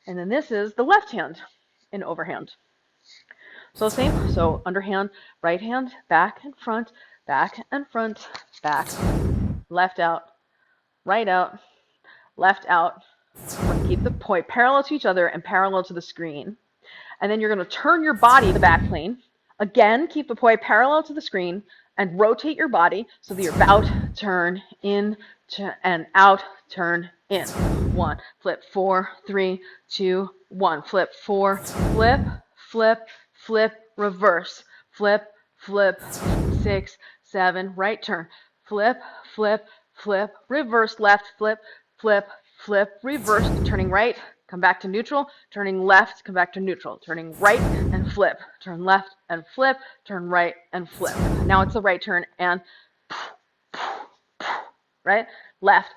And then this is the left hand in overhand. So same, so underhand, right hand, back and front, back, back, left out, right out, left out. Keep the poi parallel to each other and parallel to the screen. And then you're going to turn your body the back plane. Again, keep the poi parallel to the screen and rotate your body so that you're out, turn, in, and out, turn, in. 1, flip, 4, 3, 2, 1. Flip, 4, flip, flip, flip, reverse. Flip, flip, 6, 7, right turn. Flip, flip, flip, reverse, left, flip, flip, flip, reverse, turning right, come back to neutral, turning left, come back to neutral, turning right and flip, turn left and flip, turn right and flip. Now it's the right turn and right, left,